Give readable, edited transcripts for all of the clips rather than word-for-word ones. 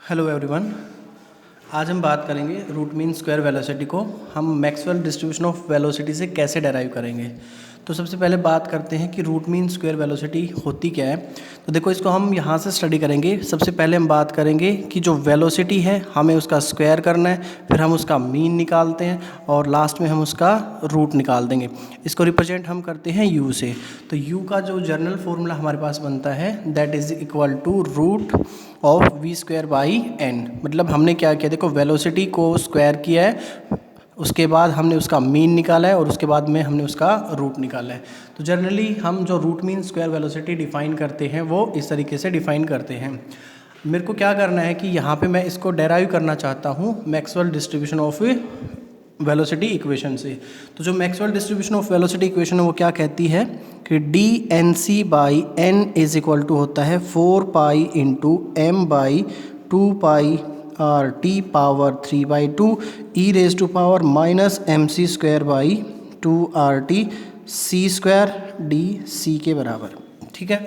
Hello everyone. आज हम बात करेंगे रूट मीन स्क्वायर वेलोसिटी को हम मैक्सवेल डिस्ट्रीब्यूशन ऑफ वेलोसिटी से कैसे डेराइव करेंगे। तो सबसे पहले बात करते हैं कि रूट मीन स्क्वायर वेलोसिटी होती क्या है। तो देखो, इसको हम यहाँ से स्टडी करेंगे। सबसे पहले हम बात करेंगे कि जो वेलोसिटी है हमें उसका स्क्वायर करना है, फिर हम उसका मीन निकालते हैं और लास्ट में हम उसका रूट निकाल देंगे। इसको रिप्रेजेंट हम करते हैं यू से। तो यू का जो जनरल फॉर्मूला हमारे पास बनता है that is equal to root of V square by N. मतलब हमने क्या किया, देखो वेलोसिटी को स्क्वायर किया है, उसके बाद हमने उसका मीन निकाला है और उसके बाद में हमने उसका रूट निकाला है। तो जनरली हम जो root mean square velocity define करते हैं वो इस तरीके से डिफाइन करते हैं। मेरे को क्या करना है कि यहाँ पे मैं इसको डेराइव करना चाहता हूँ Maxwell distribution of velocity equation से। तो जो Maxwell distribution of velocity equation है वो क्या कहती है कि D N C by N is equal to होता है 4 pi into M by 2 pi R T power 3/2 E raise to power minus M C square by 2 are T C square D C के बराबर। ठीक है।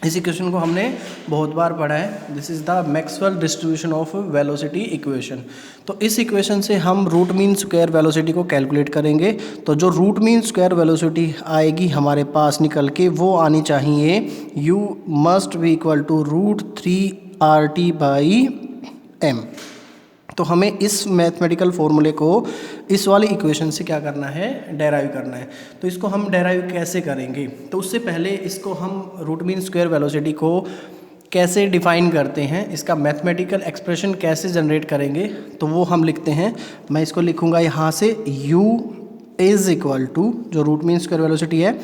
इस equation को हमने बहुत बार पढ़ा है। This is the Maxwell distribution of velocity equation. तो इस इक्वेशन से हम रूट मीन स्क्वायर वेलोसिटी को कैलकुलेट करेंगे। तो जो रूट मीन स्क्वायर वेलोसिटी आएगी हमारे पास निकल के वो आनी चाहिए u must be equal to root 3 R T by M. तो हमें इस मैथमेटिकल फॉर्मूले को इस वाली इक्वेशन से क्या करना है, डेराइव करना है। तो इसको हम डेराइव कैसे करेंगे, तो उससे पहले इसको हम रूट मीन स्क्वायर वेलोसिटी को कैसे डिफाइन करते हैं, इसका मैथमेटिकल एक्सप्रेशन कैसे जनरेट करेंगे, तो वो हम लिखते हैं। मैं इसको लिखूँगा यहाँ से u इज़ इक्वल टू जो रूट मीन स्क्वायर वेलोसिटी है,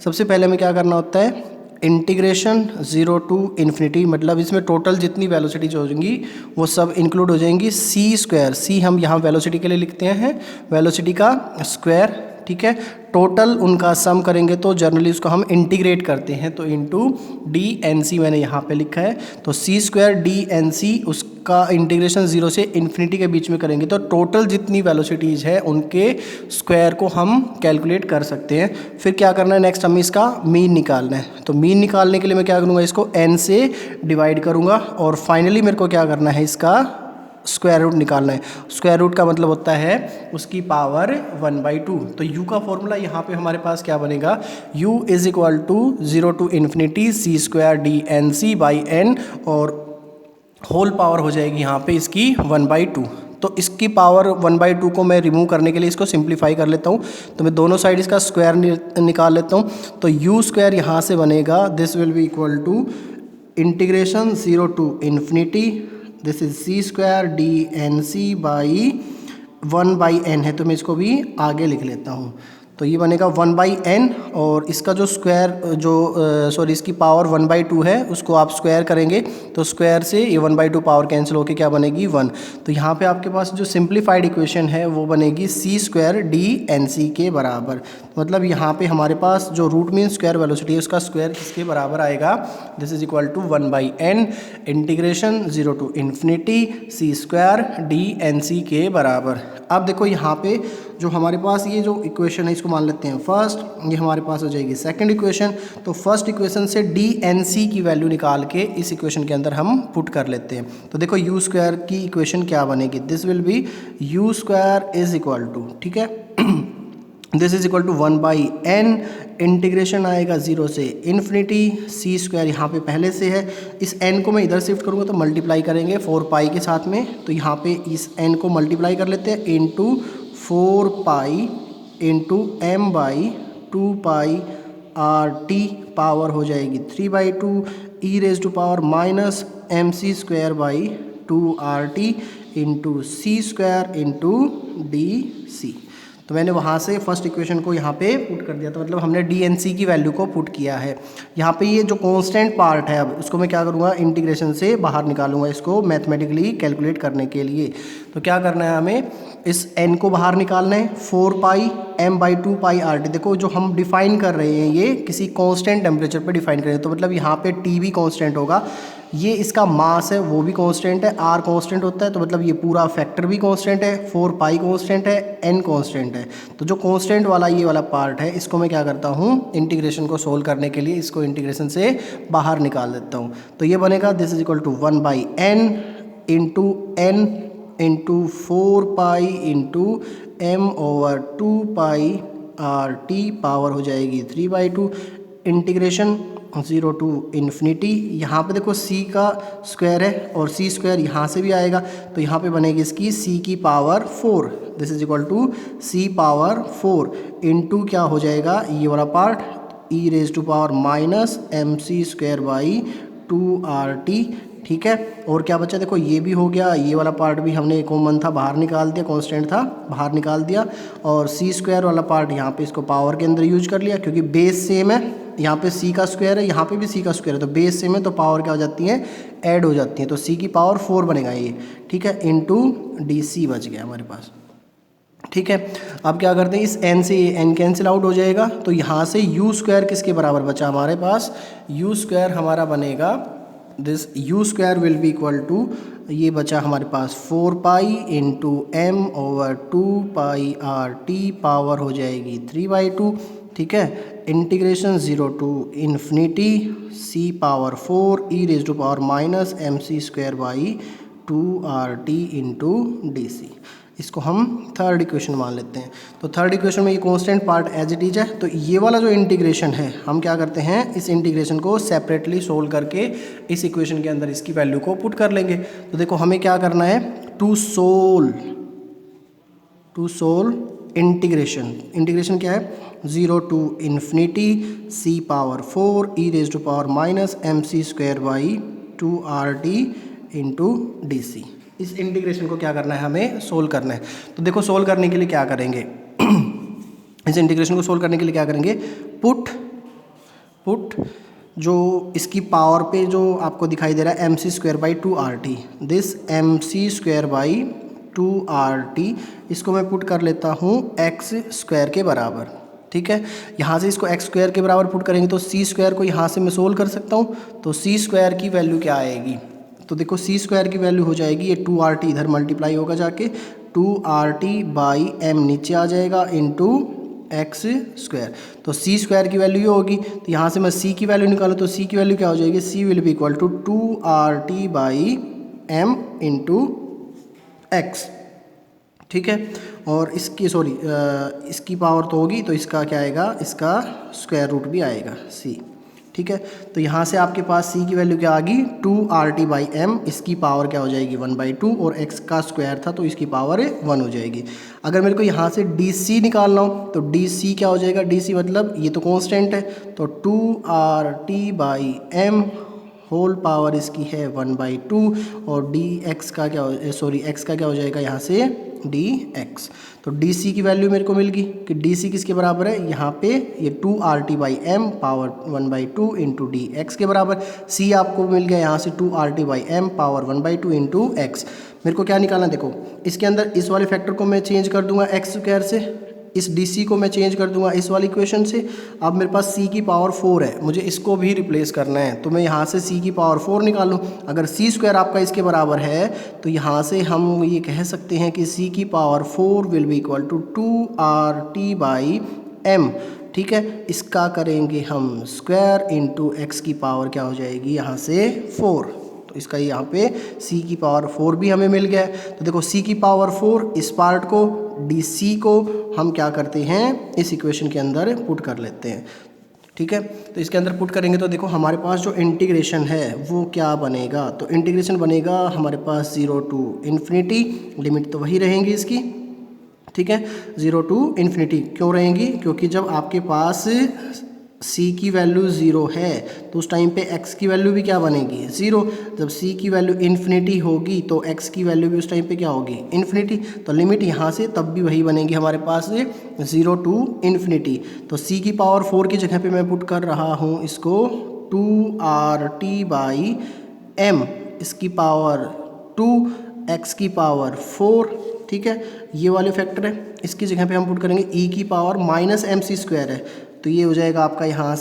सबसे पहले हमें क्या करना होता है इंटीग्रेशन 0 टू इन्फिनिटी, मतलब इसमें टोटल जितनी वेलोसिटी जो होंगी वो सब इंक्लूड हो जाएंगी। सी स्क्वायर, सी हम यहाँ वेलोसिटी के लिए लिखते हैं वेलोसिटी का स्क्वायर। ठीक है, टोटल उनका सम करेंगे तो जनरली उसको हम इंटीग्रेट करते हैं, तो इनटू डी एन सी मैंने यहाँ पे लिखा है। तो सी स्क्वायर डी एन सी उसका इंटीग्रेशन 0 से इन्फिनिटी के बीच में करेंगे तो टोटल जितनी वेलोसिटीज़ है उनके स्क्वायर को हम कैलकुलेट कर सकते हैं। फिर क्या करना है, नेक्स्ट हमें इसका मीन निकालना है। तो मीन निकालने के लिए मैं क्या करूँगा, इसको एन से डिवाइड करूँगा और फाइनली मेरे को क्या करना है, इसका स्क्वायर रूट निकालना है। स्क्वायर रूट का मतलब होता है उसकी पावर 1/2। तो u का फॉर्मूला यहाँ पे हमारे पास क्या बनेगा, u is equal to 0 to infinity C square D N C by N और होल पावर हो जाएगी यहाँ पे इसकी 1/2। तो इसकी पावर 1/2 को मैं रिमूव करने के लिए इसको सिंप्लीफाई कर लेता हूँ। तो मैं दोनों साइड इसका स्क्वायर निकाल लेता हूँ। तो u स्क्वायर यहाँ से बनेगा this will be equal to integration 0 to infinity this is C square D N C by 1/n है, तो मैं इसको भी आगे लिख लेता हूँ। तो ये बनेगा 1/n और इसका जो स्क्वायर जो इसकी पावर 1/2 है उसको आप स्क्वायर करेंगे तो स्क्वायर से ये 1/2 पावर कैंसिल होके क्या बनेगी 1। तो यहाँ पे आपके पास जो सिंप्लीफाइड इक्वेशन है वो बनेगी सी स्क्वायर डी एन सी के बराबर। मतलब यहाँ पे हमारे पास जो रूट मीन स्क्वायर वेलोसिटी है उसका स्क्वायर किसके बराबर आएगा, this is equal to 1/n integration 0 to infinity C square D N C के बराबर। अब देखो यहाँ पे जो हमारे पास ये जो इक्वेशन है इसको मान लेते हैं फर्स्ट, ये हमारे पास हो जाएगी सेकंड इक्वेशन। तो फर्स्ट इक्वेशन से डी एन सी की वैल्यू निकाल के इस इक्वेशन के अंदर हम पुट कर लेते हैं। तो देखो यू स्क्वायर की इक्वेशन क्या बनेगी, this will be U square is equal to, ठीक है, this is equal to 1/n integration आएगा 0 से इन्फिनिटी सी स्क्वायर यहाँ पे पहले से है, इस n को मैं इधर शिफ्ट करूँगा तो मल्टीप्लाई करेंगे 4 पाई के साथ में। तो यहाँ पे इस n को मल्टीप्लाई कर लेते हैं into 4 pi into M by 2 pi R T power हो जाएगी 3/2 ई raise to power minus M C square by 2 are t into c square into d c. तो मैंने वहाँ से फर्स्ट इक्वेशन को यहाँ पे पुट कर दिया। तो मतलब हमने डी एन सी की वैल्यू को पुट किया है। यहाँ पे ये जो कांस्टेंट पार्ट है अब उसको मैं क्या करूँगा, इंटीग्रेशन से बाहर निकालूंगा इसको मैथमेटिकली कैलकुलेट करने के लिए। तो क्या करना है, हमें इस n को बाहर निकालना है 4 पाई m by 2 pi R T. देखो जो हम डिफाइन कर रहे हैं ये किसी कांस्टेंट टेम्परेचर पे डिफाइन कर रहे हैं, तो मतलब यहाँ पे t भी कांस्टेंट होगा। ये इसका मास है वो भी कांस्टेंट है, r कांस्टेंट होता है तो मतलब ये पूरा फैक्टर भी कांस्टेंट है, 4 पाई कांस्टेंट है, n कांस्टेंट है। तो जो कांस्टेंट वाला ये वाला पार्ट है इसको मैं क्या करता हूँ, इंटीग्रेशन को सोल्व करने के लिए इसको इंटीग्रेशन से बाहर निकाल देता हूँ। तो ये बनेगा this is equal to 1/n into n into 4 pi into m/2 pi RT power हो जाएगी 3/2 इंटीग्रेशन 0 टू इन्फिनिटी। यहाँ पे देखो c का स्क्वायर है और c स्क्वायर यहाँ से भी आएगा तो यहाँ पे बनेगी इसकी c की power 4, this is equal to c power 4 into क्या हो जाएगा ये वाला part e raise to power minus mc²/2RT। ठीक है, और क्या बचा देखो ये भी हो गया, ये वाला पार्ट भी हमने कॉमन था बाहर निकाल दिया, कांस्टेंट था बाहर निकाल दिया, और c स्क्वायर वाला पार्ट यहाँ पे इसको पावर के अंदर यूज कर लिया क्योंकि बेस सेम है, यहाँ पे c का स्क्वायर है यहाँ पे भी c का स्क्वायर है तो बेस सेम है तो पावर क्या हो जाती है, ऐड हो जाती है, तो c की पावर 4 बनेगा ये। ठीक है, इंटू DC बच गया हमारे पास। ठीक है, अब क्या करते हैं इस n से ये n कैंसिल आउट हो जाएगा तो यहाँ से u स्क्वायर किसके बराबर बचा हमारे पास, u स्क्वायर हमारा बनेगा this u square will be equal to ये बचा हमारे पास 4 pi into m/2 pi RT power हो जाएगी 3/2। ठीक है, integration 0 to infinity c power 4 e raise to power minus mc²/2RT into DC। इसको हम थर्ड इक्वेशन मान लेते हैं। तो थर्ड इक्वेशन में ये constant part as it is है, तो ये वाला जो इंटीग्रेशन है हम क्या करते हैं इस इंटीग्रेशन को सेपरेटली सोल्व करके इस इक्वेशन के अंदर इसकी वैल्यू को पुट कर लेंगे। तो देखो हमें क्या करना है, टू सोल्व इंटीग्रेशन क्या है 0 to infinity c power 4 e raise to power minus mc²/2RT into DC। इस इंटीग्रेशन को क्या करना है हमें सोल्व करना है। तो देखो सोल्व करने के लिए क्या करेंगे इस इंटीग्रेशन को सोल्व करने के लिए क्या करेंगे, पुट जो इसकी पावर पे जो आपको दिखाई दे रहा है mc²/2RT, दिस mc²/2RT इसको मैं पुट कर लेता हूँ x स्क्वायर के बराबर। ठीक है, यहाँ से इसको x स्क्वायर के बराबर पुट करेंगे तो c स्क्वायर को यहाँ से मैं सोल्व कर सकता हूँ, तो c स्क्वायर की वैल्यू क्या आएगी, तो देखो c स्क्वायर की वैल्यू हो जाएगी ये 2RT इधर मल्टीप्लाई होगा जाके 2RT/m नीचे आ जाएगा इंटू x स्क्वायर, तो c स्क्वायर की वैल्यू ये होगी। तो यहाँ से मैं c की वैल्यू निकालूँ तो c की वैल्यू क्या हो जाएगी, c will be equal to 2RT/m into x। ठीक है, और इसकी पावर तो होगी तो इसका क्या आएगा, इसका स्क्वायर रूट भी आएगा c। ठीक है, तो यहाँ से आपके पास c की वैल्यू क्या आ गई 2RT/m, इसकी पावर क्या हो जाएगी 1/2 और x का स्क्वायर था तो इसकी पावर 1 हो जाएगी। अगर मेरे को यहाँ से DC निकालना हो तो DC क्या हो जाएगा, DC मतलब ये तो कांस्टेंट है तो 2RT/m होल पावर इसकी है 1/2 और x का क्या हो जाएगा यहाँ से dx। तो DC की वैल्यू मेरे को मिल गई कि DC किसके बराबर है, यहाँ पे ये 2RT/m पावर 1/2 इंटू dx के बराबर। C आपको मिल गया यहाँ से 2RT/m पावर 1/2 इंटू x। मेरे को क्या निकालना, देखो इसके अंदर इस वाले फैक्टर को मैं चेंज कर दूंगा x स्क्वायर से, इस DC को मैं चेंज कर दूंगा इस वाली इक्वेशन से। अब मेरे पास c की पावर 4 है, मुझे इसको भी रिप्लेस करना है तो मैं यहाँ से c की पावर 4 निकालूँ। अगर c स्क्वायर आपका इसके बराबर है तो यहाँ से हम ये कह सकते हैं कि c की power 4 will be equal to 2RT/m। ठीक है, इसका करेंगे हम स्क्वायर इंटू x की पावर क्या हो जाएगी यहाँ से 4, तो इसका यहाँ पे c की पावर 4 भी हमें मिल गया है। तो देखो c की पावर 4 इस पार्ट को DC को हम क्या करते हैं इस इक्वेशन के अंदर पुट कर लेते हैं। ठीक है, तो इसके अंदर पुट करेंगे तो देखो हमारे पास जो इंटीग्रेशन है वो क्या बनेगा, तो इंटीग्रेशन बनेगा हमारे पास 0 टू इन्फिनिटी, लिमिट तो वही रहेंगी इसकी। ठीक है, 0 टू इन्फिनिटी क्यों रहेंगी, क्योंकि जब आपके पास c की वैल्यू 0 है तो उस टाइम पे x की वैल्यू भी क्या बनेगी 0। जब c की वैल्यू इन्फिनिटी होगी तो x की वैल्यू भी उस टाइम पे क्या होगी इन्फिनिटी, तो लिमिट यहाँ से तब भी वही बनेगी हमारे पास 0 टू इन्फिनिटी। तो c की पावर 4 की जगह पे मैं पुट कर रहा हूँ इसको 2RT/m, इसकी पावर 2, x की पावर 4। ठीक है, ये वाले फैक्टर है, इसकी जगह पे हम पुट करेंगे e की पावर माइनस mc² है तो ये हो जाएगा आपका यहाँ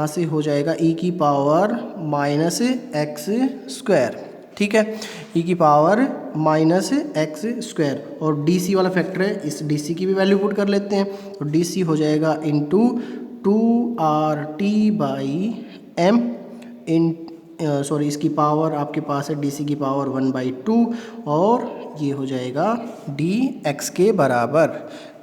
से हो जाएगा e की पावर माइनस एक्स स्क्वायर, ठीक है, e की पावर माइनस एक्स स्क्वायर। और डी वाला फैक्टर है, इस डी की भी वैल्यू पुट कर लेते हैं, तो डी हो जाएगा इंटू 2RT/m इन सॉरी इसकी पावर आपके पास है डी की पावर 1/2 और ये हो जाएगा dx के बराबर।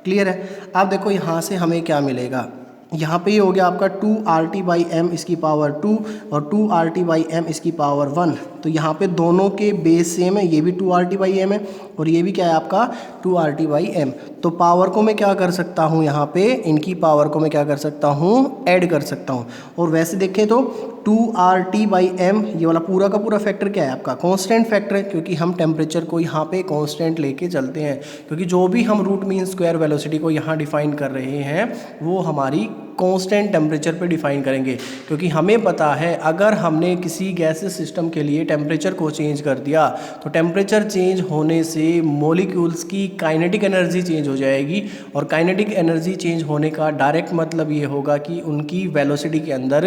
क्लियर है। अब देखो यहाँ से हमें क्या मिलेगा, यहाँ पे ये हो गया आपका 2RT/m इसकी पावर 2 और 2RT/m इसकी पावर 1। तो यहाँ पे दोनों के बेस सेम है, ये भी 2RT/m है और ये भी क्या है आपका 2RT/m। तो पावर को मैं क्या कर सकता हूँ, यहाँ पे इनकी पावर को मैं क्या कर सकता हूँ, ऐड कर सकता हूँ। और वैसे देखें तो 2RT/m ये वाला पूरा का पूरा फैक्टर क्या है आपका कांस्टेंट फैक्टर है, क्योंकि हम टेम्परेचर को यहाँ पे कांस्टेंट लेके चलते हैं, क्योंकि जो भी हम रूट मीन स्क्वायर वेलोसिटी को यहाँ डिफाइन कर रहे हैं वो हमारी कांस्टेंट टेम्परेचर पे डिफाइन करेंगे। क्योंकि हमें पता है अगर हमने किसी गैसेस सिस्टम के लिए टेम्परेचर को चेंज कर दिया तो टेम्परेचर चेंज होने से मॉलिक्यूल्स की काइनेटिक एनर्जी चेंज हो जाएगी, और काइनेटिक एनर्जी चेंज होने का डायरेक्ट मतलब ये होगा कि उनकी वेलोसिटी के अंदर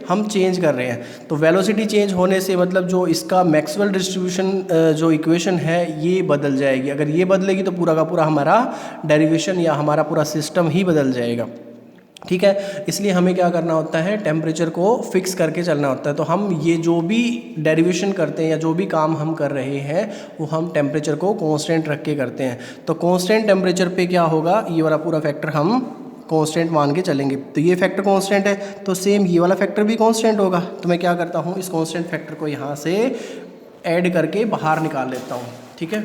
हम चेंज कर रहे हैं। तो वेलोसिटी चेंज होने से मतलब जो इसका मैक्सवेल डिस्ट्रीब्यूशन जो इक्वेशन है ये बदल जाएगी। अगर ये बदलेगी तो पूरा का पूरा हमारा डेरिवेशन या हमारा पूरा सिस्टम ही बदल जाएगा, ठीक है। इसलिए हमें क्या करना होता है, टेम्परेचर को फिक्स करके चलना होता है। तो हम ये जो भी डेरिवेशन करते हैं या जो भी काम हम कर रहे हैं वो हम टेम्परेचर को कांस्टेंट रख के करते हैं। तो कांस्टेंट टेम्परेचर पे क्या होगा, ये वाला पूरा फैक्टर हम कांस्टेंट मान के चलेंगे। तो ये फैक्टर कांस्टेंट है तो सेम ये वाला फैक्टर भी कांस्टेंट होगा। तो मैं क्या करता हूँ, इस कांस्टेंट फैक्टर को यहाँ से ऐड करके बाहर निकाल लेता हूँ, ठीक है।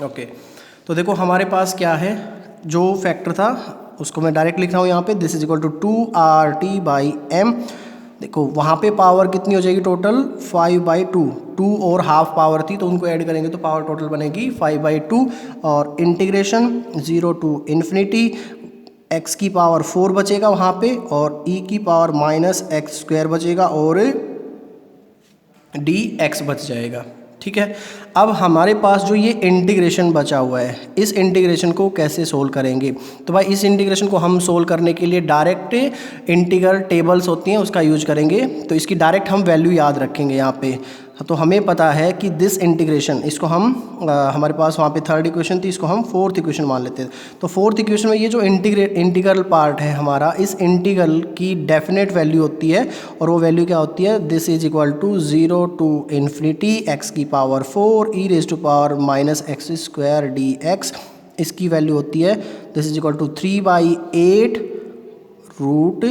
ओके, तो देखो हमारे पास क्या है, जो फैक्टर था उसको मैं डायरेक्ट लिख रहा हूँ यहाँ पे, this is equal to 2RT/m। देखो वहाँ पे पावर कितनी हो जाएगी टोटल 5/2, 2 और हाफ पावर थी तो उनको ऐड करेंगे तो पावर टोटल बनेगी 5/2। और इंटीग्रेशन 0 to इन्फिनिटी, x की पावर 4 बचेगा वहाँ पे और e की पावर माइनस एक्स स्क्वायर बचेगा और dx बच जाएगा, ठीक है। अब हमारे पास जो ये इंटीग्रेशन बचा हुआ है, इस इंटीग्रेशन को कैसे सोल्व करेंगे। तो भाई इस इंटीग्रेशन को हम सोल्व करने के लिए डायरेक्ट इंटीग्रल टेबल्स होती हैं उसका यूज करेंगे। तो इसकी डायरेक्ट हम वैल्यू याद रखेंगे यहाँ पे। तो हमें पता है कि दिस इंटीग्रेशन, इसको हम हमारे पास वहाँ पे थर्ड इक्वेशन थी, इसको हम फोर्थ इक्वेशन मान लेते हैं। तो फोर्थ इक्वेशन में ये जो इंटीग्रल पार्ट है हमारा, इस इंटीग्रल की डेफिनेट वैल्यू होती है और वो वैल्यू क्या होती है, this is equal to 0 to infinity x की power 4 e raise to power minus x square dx। इसकी वैल्यू होती है this is equal to 3/8 root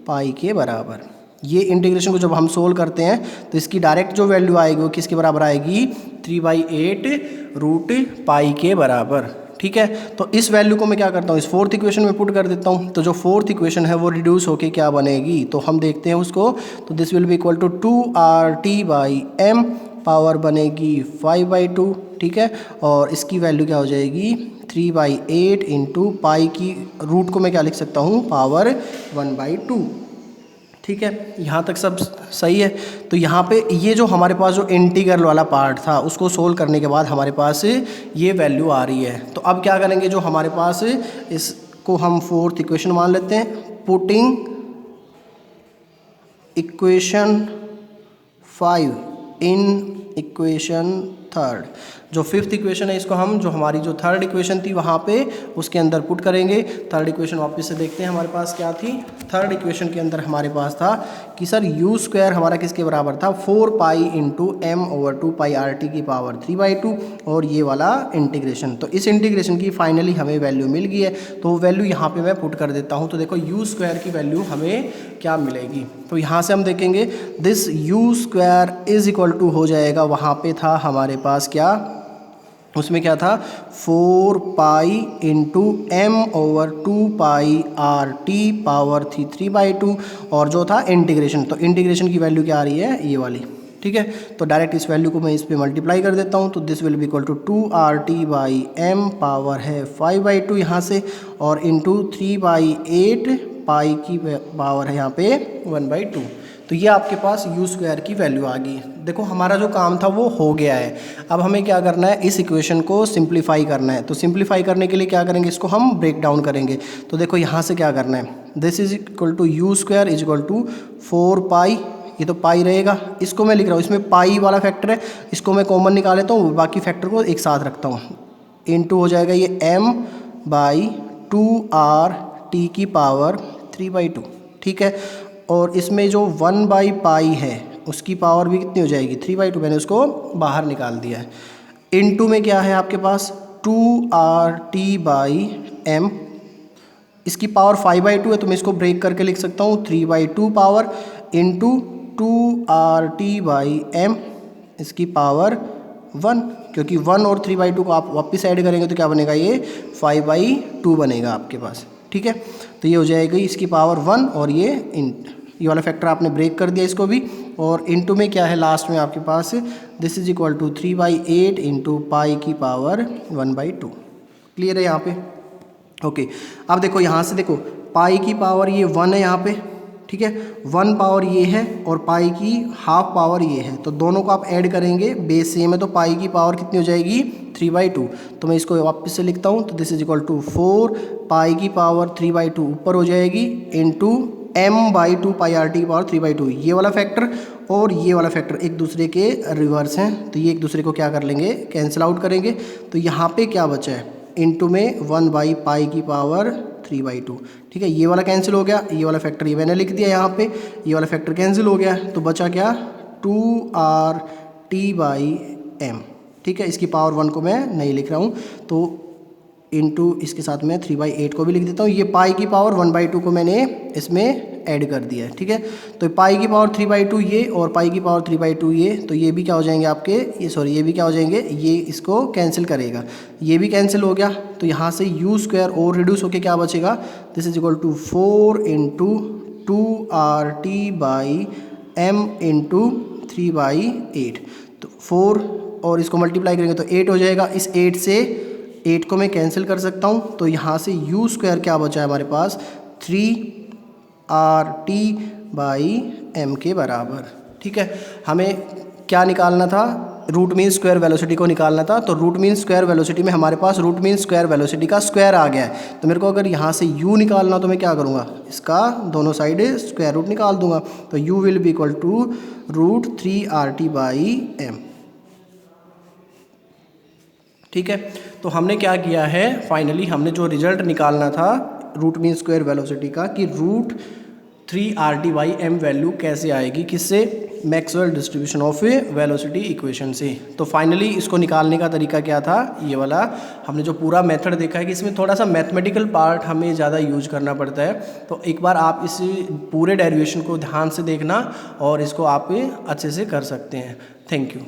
pi के बराबर। ये इंटीग्रेशन को जब हम सोल्व करते हैं तो इसकी डायरेक्ट जो वैल्यू आएगी वो किसके बराबर आएगी, 3/8 रूट पाई के बराबर, ठीक है। तो इस वैल्यू को मैं क्या करता हूँ, इस फोर्थ इक्वेशन में पुट कर देता हूँ। तो जो फोर्थ इक्वेशन है वो रिड्यूस होके क्या बनेगी, तो हम देखते हैं उसको। तो this will be equal to 2RT/m, power बनेगी 5/2, ठीक है। और इसकी वैल्यू क्या हो जाएगी 3/8 इंटू पाई की रूट को मैं क्या लिख सकता हूँ, पावर 1/2, ठीक है। यहाँ तक सब सही है। तो यहाँ पे ये जो हमारे पास जो इंटीग्रल वाला पार्ट था उसको सोल्व करने के बाद हमारे पास ये वैल्यू आ रही है। तो अब क्या करेंगे, जो हमारे पास इसको हम फोर्थ इक्वेशन मान लेते हैं, putting equation 5 in equation third. जो फिफ्थ इक्वेशन है इसको हम, जो हमारी जो थर्ड इक्वेशन थी वहाँ पे उसके अंदर पुट करेंगे। थर्ड इक्वेशन वापस से देखते हैं हमारे पास क्या थी। थर्ड इक्वेशन के अंदर हमारे पास था कि सर यू स्क्वायर हमारा किसके बराबर था, 4 इंटू m ओवर 2 RT की पावर 3/2 और ये वाला इंटीग्रेशन। तो इस इंटीग्रेशन की फाइनली हमें वैल्यू मिल गई है, तो वैल्यू यहाँ पे मैं पुट कर देता हूँ। तो देखो यू स्क्वायर की वैल्यू हमें क्या मिलेगी, तो यहाँ से हम देखेंगे this U square is equal to हो जाएगा, वहाँ पे था हमारे पास क्या, उसमें क्या था 4 into m over 2 RT power थी 3/2 और जो था इंटीग्रेशन। तो इंटीग्रेशन की वैल्यू क्या आ रही है, ये वाली, ठीक है। तो डायरेक्ट इस वैल्यू को मैं इस पे मल्टीप्लाई कर देता हूँ। तो this will be equal to 2RT/m, power है 5/2 यहाँ से, और इंटू 3/8 पाई की पावर है यहाँ पे 1/2। तो ये आपके पास यू स्क्वायर की वैल्यू आ गई। देखो हमारा जो काम था वो हो गया है। अब हमें क्या करना है, इस इक्वेशन को सिंप्लीफाई करना है। तो सिंप्लीफाई करने के लिए क्या करेंगे, इसको हम ब्रेक डाउन करेंगे। तो देखो यहाँ से क्या करना है, this is equal to U square is equal to 4 pi, ये तो पाई रहेगा, इसको मैं लिख रहा हूँ, इसमें पाई वाला फैक्टर है, इसको मैं कॉमन निकाल लेता हूँ, बाकी फैक्टर को एक साथ रखता हूँ। इनटू हो जाएगा ये m बाई 2r t की पावर 3/2, ठीक है। और इसमें जो 1 बाई पाई है उसकी पावर भी कितनी हो जाएगी, 3/2, मैंने उसको बाहर निकाल दिया है। इनटू में क्या है आपके पास 2r/t बाई m, इसकी पावर 5/2 है तो मैं इसको ब्रेक करके लिख सकता हूँ 3/2 power into 2r/t by m, इसकी पावर 1, क्योंकि 1 और 3/2 को आप वापस ऐड करेंगे तो क्या बनेगा, ये 5/2 बनेगा आपके पास, ठीक है। तो ये हो जाएगी इसकी पावर 1 और ये वाला फैक्टर आपने ब्रेक कर दिया इसको भी। और इनटू में क्या है लास्ट में आपके पास, this is equal to 3/8 into pi की पावर 1/2। क्लियर है यहाँ पे, ओके। अब देखो यहाँ से देखो पाई की पावर ये 1 है यहाँ पे, ठीक है, 1 पावर ये है और पाई की हाफ पावर ये है, तो दोनों को आप ऐड करेंगे, बेस सेम है तो पाई की पावर कितनी हो जाएगी 3/2। तो मैं इसको वापस से लिखता हूँ, तो दिस इज इक्वल टू 4 पाई की पावर 3/2 ऊपर हो जाएगी इंटू m/2 पाई आर टी की पावर 3/2। ये वाला फैक्टर और ये वाला फैक्टर एक दूसरे के रिवर्स हैं, तो ये एक दूसरे को क्या कर लेंगे, कैंसिल आउट करेंगे। तो यहाँ पे क्या बचा है, इनटू में 1 बाई पाई की पावर 3/2, ठीक है। ये वाला कैंसिल हो गया, ये वाला फैक्टर ये मैंने लिख दिया यहाँ पे, ये वाला फैक्टर कैंसिल हो गया, तो बचा क्या 2r/t बाई m, ठीक है। इसकी पावर 1 को मैं नहीं लिख रहा हूँ, तो इंटू इसके साथ में 3/8 को भी लिख देता हूँ। ये पाई की पावर 1/2 को मैंने इसमें ऐड कर दिया है, ठीक है। तो पाई की पावर 3/2 ये और पाई की पावर 3/2 ये, तो ये भी क्या हो जाएंगे आपके, ये भी क्या हो जाएंगे, ये इसको कैंसिल करेगा, ये भी कैंसिल हो गया। तो यहाँ से यू स्क्वायर और रिड्यूस होके क्या बचेगा, this is equal to 4 into 2r/t by m into 3/8। तो 4 और इसको मल्टीप्लाई करेंगे तो 8 हो जाएगा, इस 8 से 8 को मैं कैंसिल कर सकता हूँ। तो यहाँ से यू स्क्वायर क्या बचा है हमारे पास, 3r/t बाई m के बराबर, ठीक है। हमें क्या निकालना था, रूट मीन स्क्वायर वेलोसिटी को निकालना था। तो रूट मीन स्क्वायर वेलोसिटी में हमारे पास रूट मीन स्क्वायर वेलोसिटी का स्क्वायर आ गया है। तो मेरे को अगर यहाँ से u निकालना तो मैं क्या करूँगा, इसका दोनों साइड स्क्वायर रूट निकाल दूंगा। तो u will be equal to root 3r/t by m, ठीक है। तो हमने क्या किया है, फाइनली हमने जो रिजल्ट निकालना था रूट मीन स्क्वायर वेलोसिटी का, कि root 3r/t by m value कैसे आएगी, किससे, Maxwell distribution of velocity equation से। तो फाइनली इसको निकालने का तरीका क्या था, ये वाला हमने जो पूरा मेथड देखा है कि इसमें थोड़ा सा मैथमेटिकल पार्ट हमें ज़्यादा यूज करना पड़ता है। तो एक बार आप इस पूरे डेरिवेशन को ध्यान से देखना और इसको आप अच्छे से कर सकते हैं। Thank you.